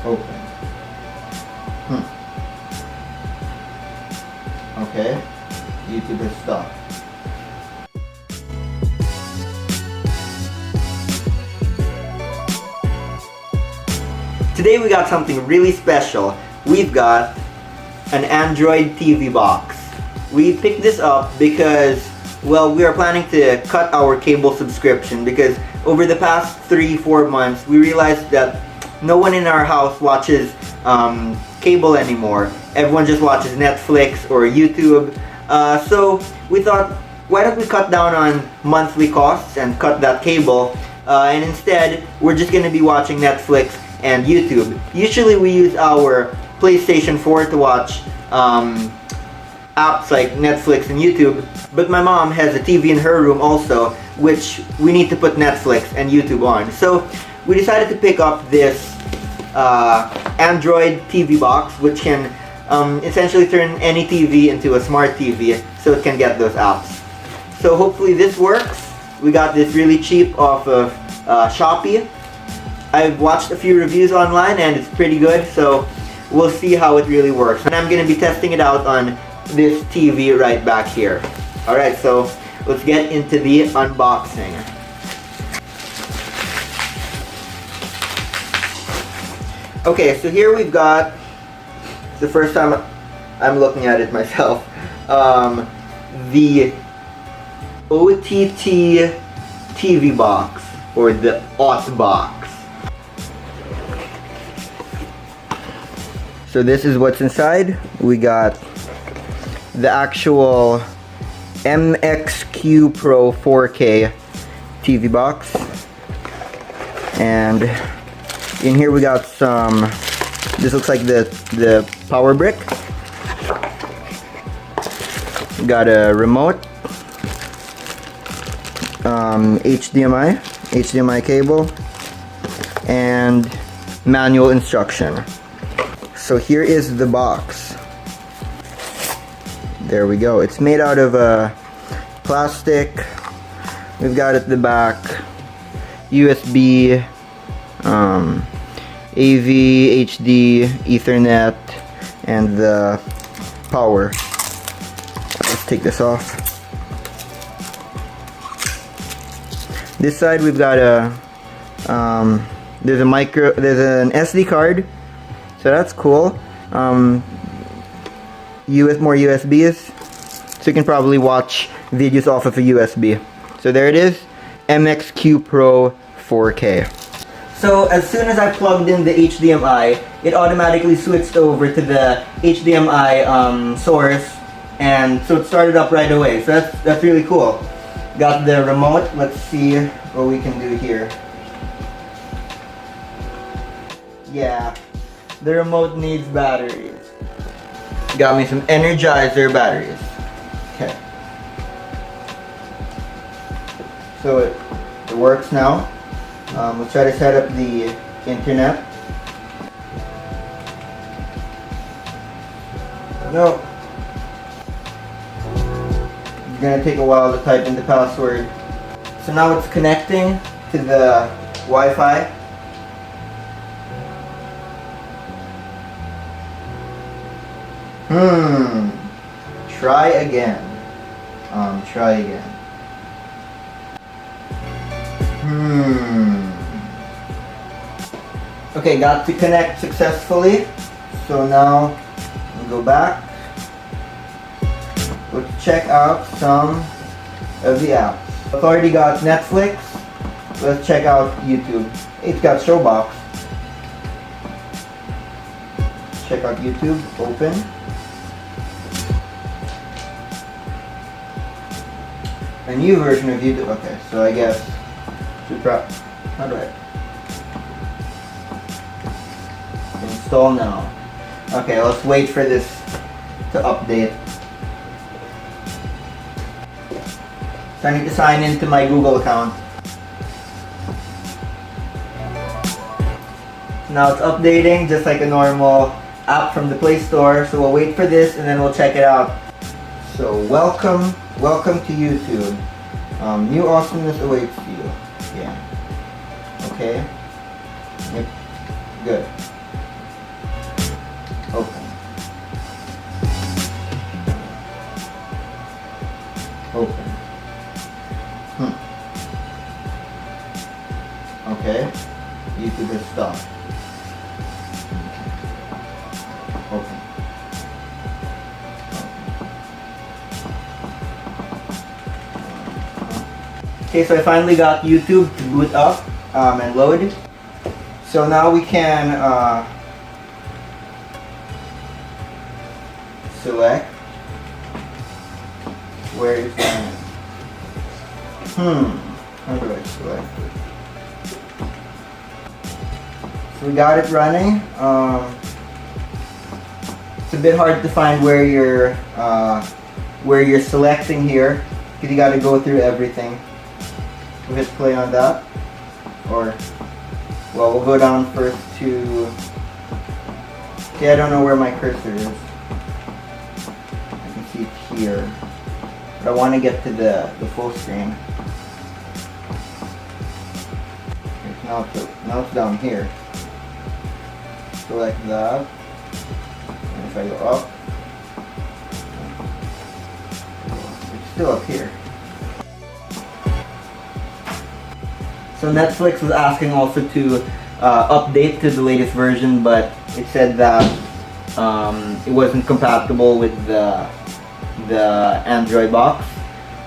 Open. Okay. YouTube has stopped. Today we got something really special. We've got an Android TV box. We picked this up because, well, we are planning to cut our cable subscription because over the past 3-4 months we realized that no one in our house watches cable anymore. Everyone just watches Netflix or YouTube. So we thought, why don't we cut down on monthly costs and cut that cable, and instead we're just going to be watching Netflix and YouTube. Usually we use our PlayStation 4 to watch apps like Netflix and YouTube, but my mom has a TV in her room also, which we need to put Netflix and YouTube on. So we decided to pick up this Android TV box, which can essentially turn any TV into a smart TV, so it can get those apps. So hopefully this works. We got this really cheap off of Shopee. I've watched a few reviews online and it's pretty good, so we'll see how it really works. And I'm going to be testing it out on this TV right back here. Alright, so let's get into the unboxing. Okay, so here we've got, it's the first time I'm looking at it myself, the OTT TV box, or the OT box. So this is what's inside. We got the actual MXQ Pro 4K TV box, and in here we got some, this looks like the power brick. We got a remote, HDMI cable, and manual instruction. So here is the box. There we go. It's made out of plastic. We've got at the back USB, AV, HD, Ethernet, and the power. Let's take this off. This side we've got there's an SD card, so that's cool. More USBs, so you can probably watch videos off of a USB. So there it is, MXQ Pro 4K. So as soon as I plugged in the HDMI, it automatically switched over to the HDMI source, and so it started up right away. So that's really cool. Got the remote. Let's see what we can do here. Yeah, the remote needs batteries. Got me some Energizer batteries. Okay. So it works now. Let's try to set up the internet. No. It's gonna take a while to type in the password. So now it's connecting to the Wi-Fi. Try again. Try again. Okay, got to connect successfully. So now we'll go back. Let's check out some of the apps. I've already got Netflix. Let's check out YouTube. It's got Showbox. Check out YouTube. Open. A new version of YouTube. Okay, so I guess how do I install now? Okay, let's wait for this to update. So I need to sign into my Google account. Now it's updating just like a normal app from the Play Store. So we'll wait for this and then we'll check it out. So welcome to YouTube. New awesomeness awaits you. Yeah. Okay. Yep. Good. YouTube has stopped. Open. Okay, so I finally got YouTube to boot up and load. So now we can select where is that? How do I select it? So we got it running. It's a bit hard to find where you're selecting here because you got to go through everything. We'll hit play on that, or well, we'll go down first to. Okay, I don't know where my cursor is. I can see it here, but I want to get to the full screen. Okay, now it's down here. Select that, and if I go up, it's still up here. So Netflix was asking also to update to the latest version, but it said that it wasn't compatible with the Android box.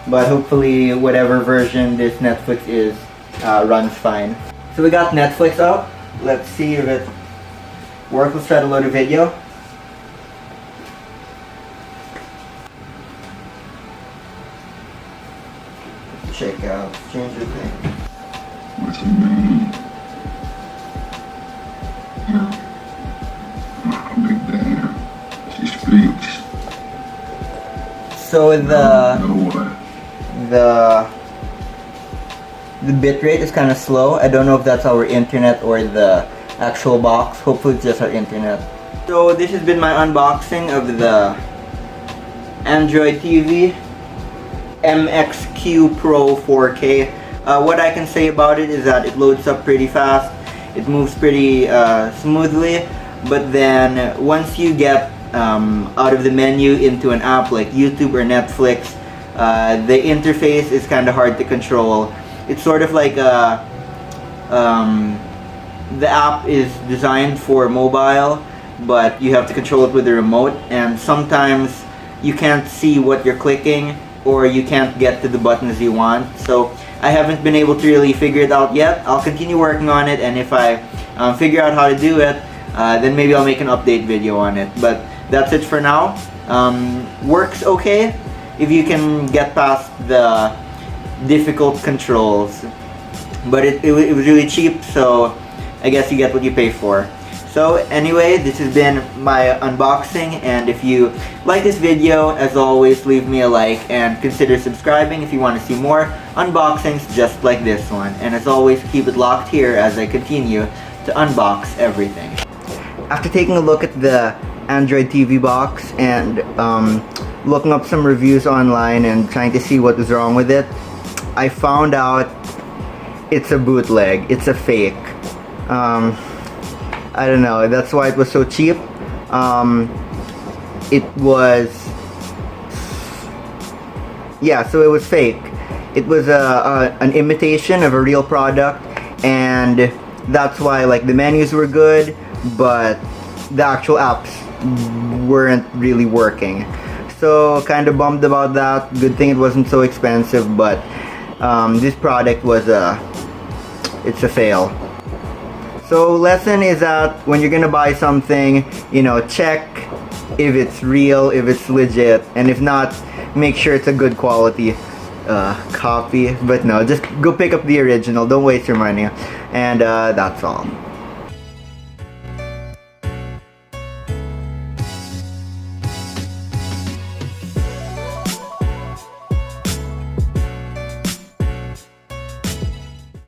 But hopefully whatever version this Netflix is runs fine. So we got Netflix up. Let's see if it works. Let's try to load a video. Check out Stranger Things. What's her name? Big damn. She speaks. So the bitrate is kind of slow. I don't know if that's our internet or the actual box. Hopefully it's just our internet. So this has been my unboxing of the Android TV MXQ Pro 4K. What I can say about it is that it loads up pretty fast. It moves pretty smoothly. But then once you get out of the menu into an app like YouTube or Netflix, the interface is kind of hard to control. It's sort of like the app is designed for mobile, but you have to control it with the remote, and sometimes you can't see what you're clicking, or you can't get to the buttons you want. So I haven't been able to really figure it out yet. I'll continue working on it, and if I figure out how to do it, then maybe I'll make an update video on it. But that's it for now. Works okay if you can get past the difficult controls, but it was really cheap, so I guess you get what you pay for. So anyway, this has been my unboxing, and if you like this video, as always, leave me a like and consider subscribing if you want to see more unboxings just like this one. And as always, keep it locked here as I continue to unbox everything. After taking a look at the Android TV box and looking up some reviews online and trying to see what was wrong with it, I found out it's a bootleg. It's a fake. I don't know, that's why it was so cheap. It was, yeah, so it was fake. It was an imitation of a real product, and that's why, like, the menus were good, but the actual apps weren't really working. So kind of bummed about that. Good thing it wasn't so expensive, but this product was it's a fail. So lesson is that when you're gonna buy something, you know, check if it's real, if it's legit, and if not, make sure it's a good quality copy. But no, just go pick up the original. Don't waste your money. And that's all.